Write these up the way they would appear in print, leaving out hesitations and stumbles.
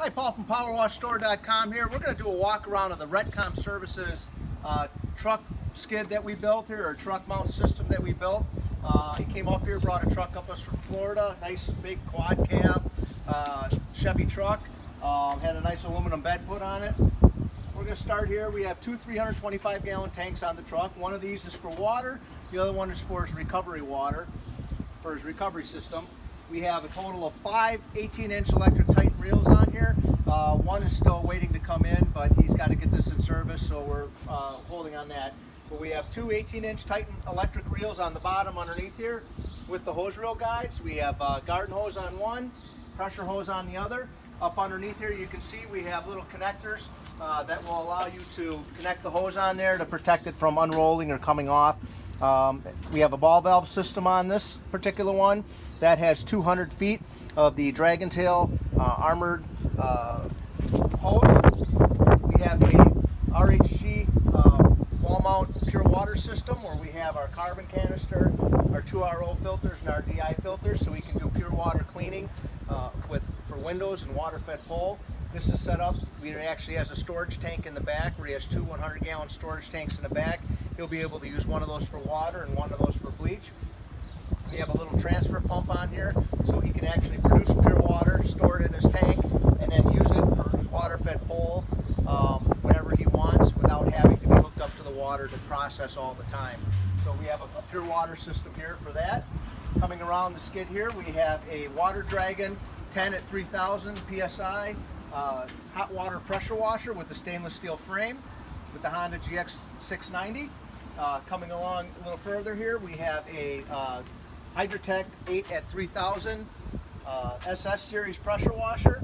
Hi, Paul from PowerWashStore.com here. We're going to do a walk around of the Rescom Services truck skid that we built here, or truck mount system that we built. He came up here, brought a truck up us from Florida, nice big quad cab Chevy truck. Had a nice aluminum bed put on it. We're going to start here. We have two 325-gallon tanks on the truck. One of these is for water. The other one is for his recovery water, for his recovery system. We have a total of 5 18-inch electric Titan reels on here. One is still waiting to come in, but he's got to get this in service, so we're holding on that. But we have two 18-inch Titan electric reels on the bottom underneath here with the hose reel guides. We have garden hose on one, pressure hose on the other. Up underneath here you can see we have little connectors that will allow you to connect the hose on there to protect it from unrolling or coming off. We have a ball valve system on this particular one that has 200 feet of the Dragon Tail armored hose. We have a RHG wall mount pure water system where we have our carbon canister, our 2 RO filters, and our DI filters, so we can do pure water cleaning for windows and water fed pole. This is set up, he actually has a storage tank in the back where he has two 100-gallon storage tanks in the back. He'll be able to use one of those for water and one of those for bleach. We have a little transfer pump on here so he can actually produce pure water, store it in his tank, and then use it for his water fed pole whenever he wants without having to be hooked up to the water to process all the time. So we have a pure water system here for that. Coming around the skid here, we have a Water Dragon 10 at 3000 PSI hot water pressure washer with the stainless steel frame with the Honda GX 690. Coming along a little further here, we have a hydrotek 8 at 3000 SS series pressure washer.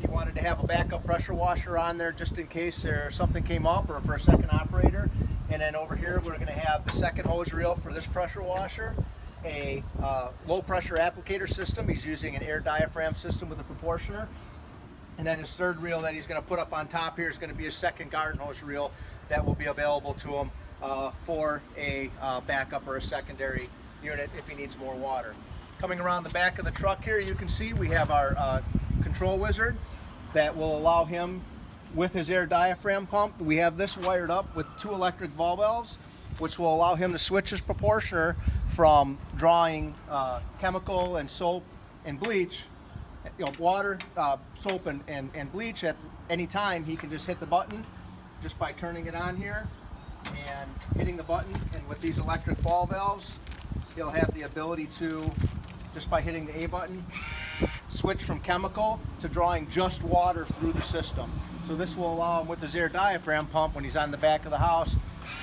He wanted to have a backup pressure washer on there just in case something came up or for a second operator. And then over here we're going to have the second hose reel for this pressure washer, a low pressure applicator system. He's using an air diaphragm system with a proportioner. And then his third reel that he's going to put up on top here is going to be a second garden hose reel that will be available to him for a backup or a secondary unit if he needs more water. Coming around the back of the truck here, you can see we have our control wizard that will allow him, with his air diaphragm pump, we have this wired up with 2 electric ball valves, which will allow him to switch his proportioner from drawing chemical and soap and bleach, water, soap and bleach at any time. He can just hit the button just by turning it on here and hitting the button, and with these electric ball valves he'll have the ability to, just by hitting the A button, switch from chemical to drawing just water through the system. So this will allow him, with his air diaphragm pump, when he's on the back of the house,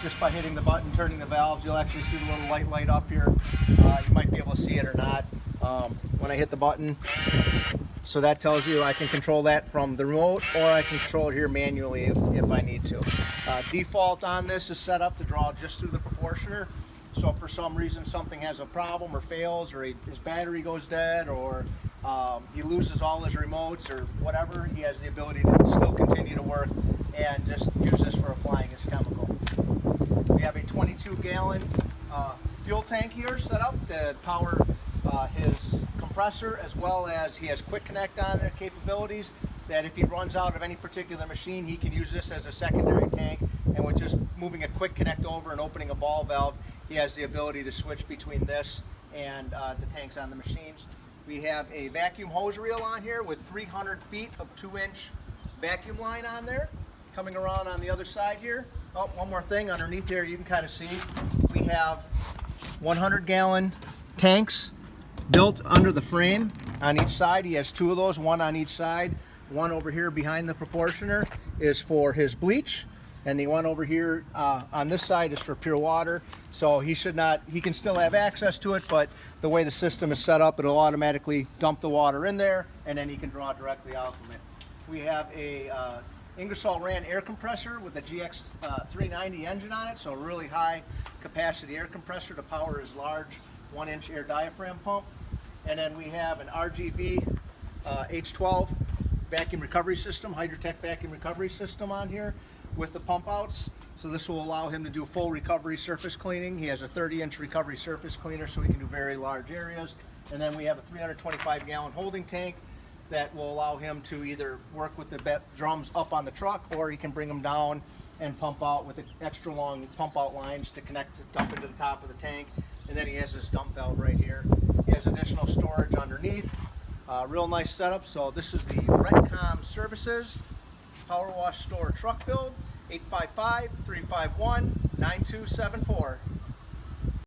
just by hitting the button, turning the valves, you'll actually see the little light light up here. You might be able to see it or not when I hit the button. So that tells you I can control that from the remote, or I can control it here manually if I need to. Default on this is set up to draw just through the proportioner. So if for some reason something has a problem or fails, or his battery goes dead, or he loses all his remotes or whatever, he has the ability to still continue to work and just use this for applying his chemical. We have a 22-gallon fuel tank here set up to power his compressor, as well as he has quick connect on there capabilities that if he runs out of any particular machine, he can use this as a secondary tank, and with just moving a quick connect over and opening a ball valve, he has the ability to switch between this and the tanks on the machines. We have a vacuum hose reel on here with 300 feet of 2-inch vacuum line on there. Coming around on the other side here, oh, one more thing underneath here, you can kind of see we have 100-gallon tanks built under the frame on each side. He has 2 of those, one on each side. One over here behind the proportioner is for his bleach, and the one over here on this side is for pure water. So he can still have access to it, but the way the system is set up, it'll automatically dump the water in there, and then he can draw directly out from it. We have a Ingersoll Rand air compressor with a GX 390 engine on it, so a really high capacity air compressor to power his large 1-inch air diaphragm pump. And then we have an RGB H12 vacuum recovery system, hydrotek vacuum recovery system on here with the pump outs. So this will allow him to do full recovery surface cleaning. He has a 30-inch recovery surface cleaner, so he can do very large areas. And then we have a 325-gallon holding tank that will allow him to either work with the drums up on the truck, or he can bring them down and pump out with the extra long pump out lines to connect to dump into the top of the tank. And then he has his dump valve right here. He has additional storage underneath. Real nice setup. So this is the Rescom Services Power Wash Store Truck Build, 855-351-9274.